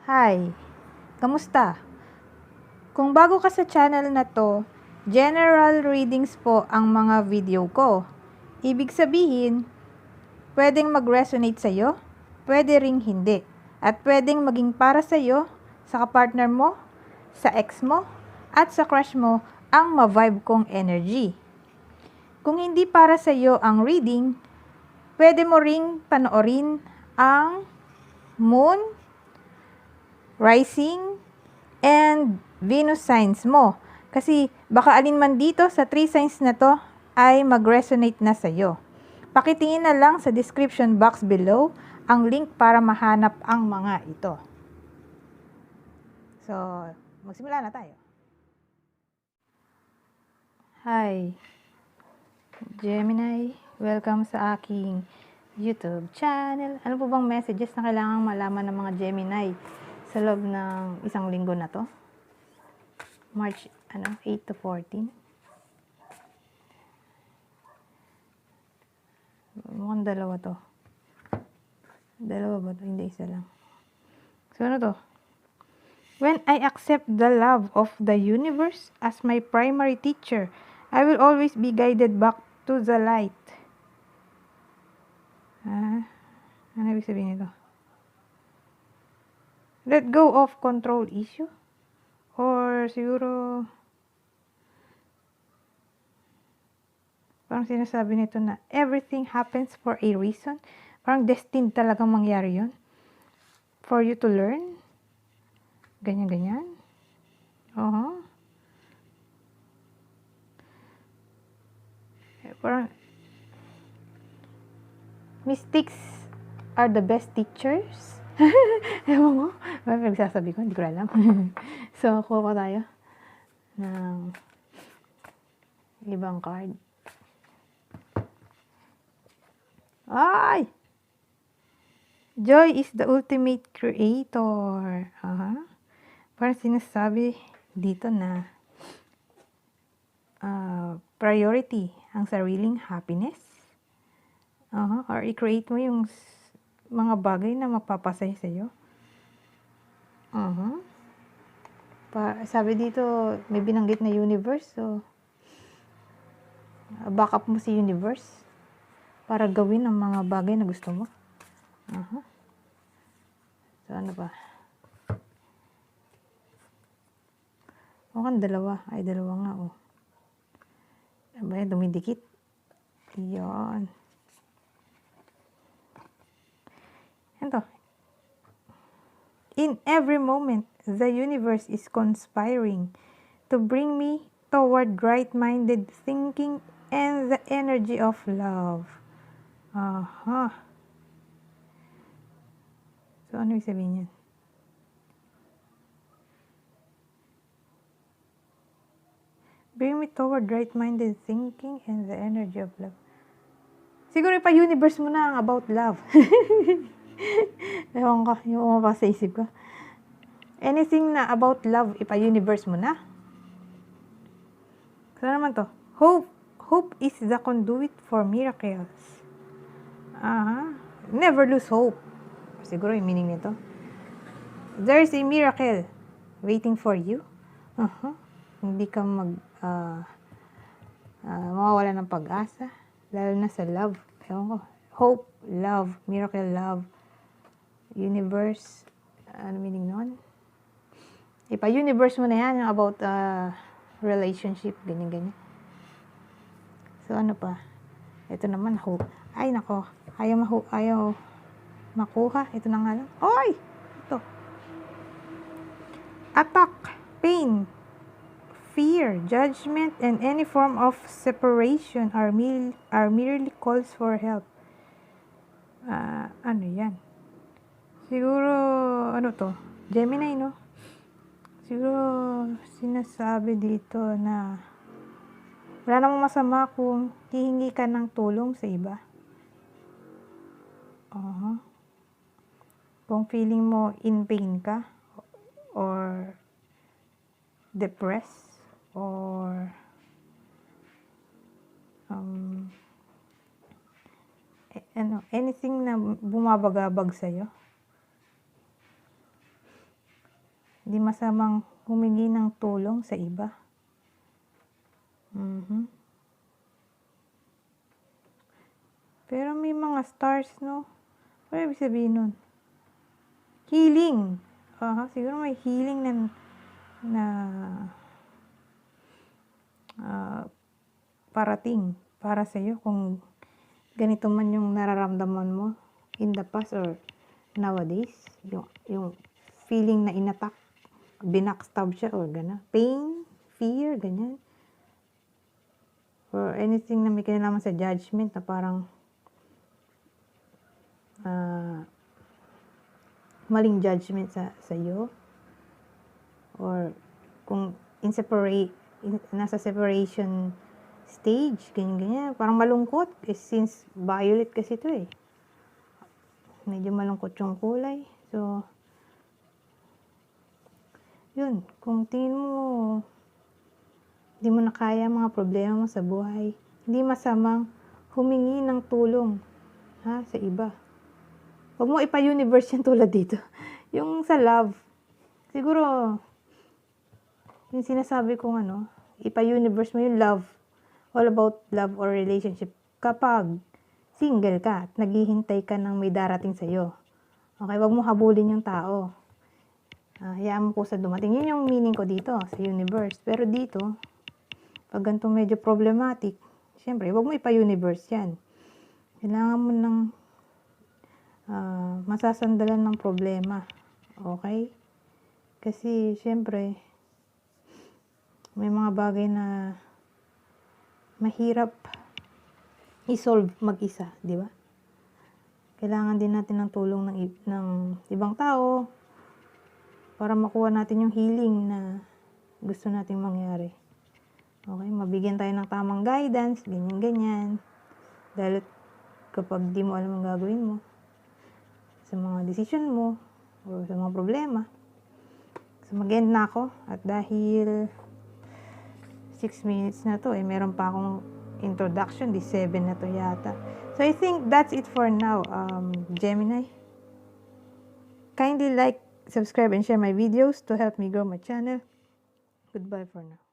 Hi! Kamusta? Kung bago ka sa channel na to, general readings po ang mga video ko. Ibig sabihin, pwedeng mag-resonate sa'yo, pwede ring hindi. At pwedeng maging para sa'yo, sa kapartner mo, sa ex mo, at sa crush mo ang ma-vibe kong energy. Kung hindi para sa'yo ang reading, pwede mo ring panoorin ang moon, rising, and Venus signs mo. Kasi baka alin man dito sa 3 signs na to ay mag-resonate na sa'yo. Pakitingin na lang sa description box below ang link para mahanap ang mga ito. So, magsimula na tayo. Hi, Gemini. Welcome sa aking YouTube channel. Ano po bang messages na kailangang malaman ng mga Gemini sa loob ng isang linggo na to? March 8 to 14. Mukhang dalawa to. Dalawa ba to? Hindi, isa lang. So ano to? When I accept the love of the universe as my primary teacher, I will always be guided back to the light. Ano ibig sabihin nito? Let go of control issue? Or siguro parang sinasabi nito na everything happens for a reason. Parang destined talagang mangyari yun. For you to learn. Ganyan-ganyan. Parang mistakes are the best teachers. Ewan ko. Ano nagsasabi ko? Hindi ko alam. So, kuha tayo ng ibang card. Ay! Joy is the ultimate creator. Parang sinasabi dito na priority ang sariling happiness. Or i-create mo yung mga bagay na magpapasaya sa'yo. Sabi dito, may binanggit na universe. So, back up mo si universe para gawin ang mga bagay na gusto mo. So, ano ba? Mukhang dalawa. Ay, dalawa nga, Abay, dumidikit. Yan. Ito. In every moment, the universe is conspiring to bring me toward right-minded thinking and the energy of love. So, ano yung sabihin yan? Bring me toward right-minded thinking and the energy of love. Siguro ipa-universe mo na ang about love. Ewan ko, yung umabas sa isip ko. Anything na about love, ipa-universe mo na. So naman to? Hope is the conduit for miracles. Never lose hope. Siguro yung meaning nito. There is a miracle waiting for you. Hindi ka mawawala ng pag-asa. Lalo na sa love. Ewan ko. Hope, love, miracle, love, universe. Ano meaning nun? Ipa-universe mo na yan yung about relationship, ganyan-ganyan. So, ano pa? Ito naman, hope. Ay, nako. Ayaw makuha. Ito na nga lang. Oy! Ito. Attack, pain, fear, judgment, and any form of separation are merely calls for help. Ano yan? Siguro, ano to? Gemini, no? Siguro, sinasabi dito na wala namang masama kung hihingi ka ng tulong sa iba. Kung feeling mo in pain ka, or depressed, or anything na bumabagabag sa'yo. Hindi masamang humingi ng tulong sa iba. Pero may mga stars, no? Ano ibig sabihin nun? Healing. Siguro may healing na parating para sa'yo kung ganito man yung nararamdaman mo in the past or nowadays. Yung feeling na inattack, binackstab siya or gano'n. Pain, fear, ganyan. Or anything na may kinalaman sa judgment na parang maling judgment sa iyo. Or kung nasa separation stage, ganyan. Parang malungkot. Since violet kasi ito eh. Medyo malungkot yung kulay. So, yun. Kung tingin mo, hindi mo na kaya mga problema mo sa buhay, hindi masamang humingi ng tulong sa iba. Huwag mo ipa-universe yan tulad dito. Yung sa love, siguro, yung sinasabi kong ipa-universe mo yung love, all about love or relationship, kapag single ka at naghihintay ka ng may darating sa'yo. Okay, wag mo habulin yung tao. Hayaan mo po sa dumating. Yun yung meaning ko dito, sa universe. Pero dito, pag ganito medyo problematic, syempre, wag mo ipa-universe yan. Kailangan mo ng masasandalan ng problema. Okay? Kasi, syempre, may mga bagay na mahirap i-solve mag-isa, di ba? Kailangan din natin ng tulong ng ibang tao para makuha natin yung healing na gusto nating mangyari. Okay? Mabigyan tayo ng tamang guidance, ganyan-ganyan. Dahil kapag di mo alam ang gagawin mo sa mga decision mo o sa mga problema. So, mag-end na ako. At dahil 6 minutes na to, meron pa akong introduction. Di 7 na to yata. So, I think that's it for now, Gemini. Kindly like, subscribe, and share my videos to help me grow my channel. Goodbye for now.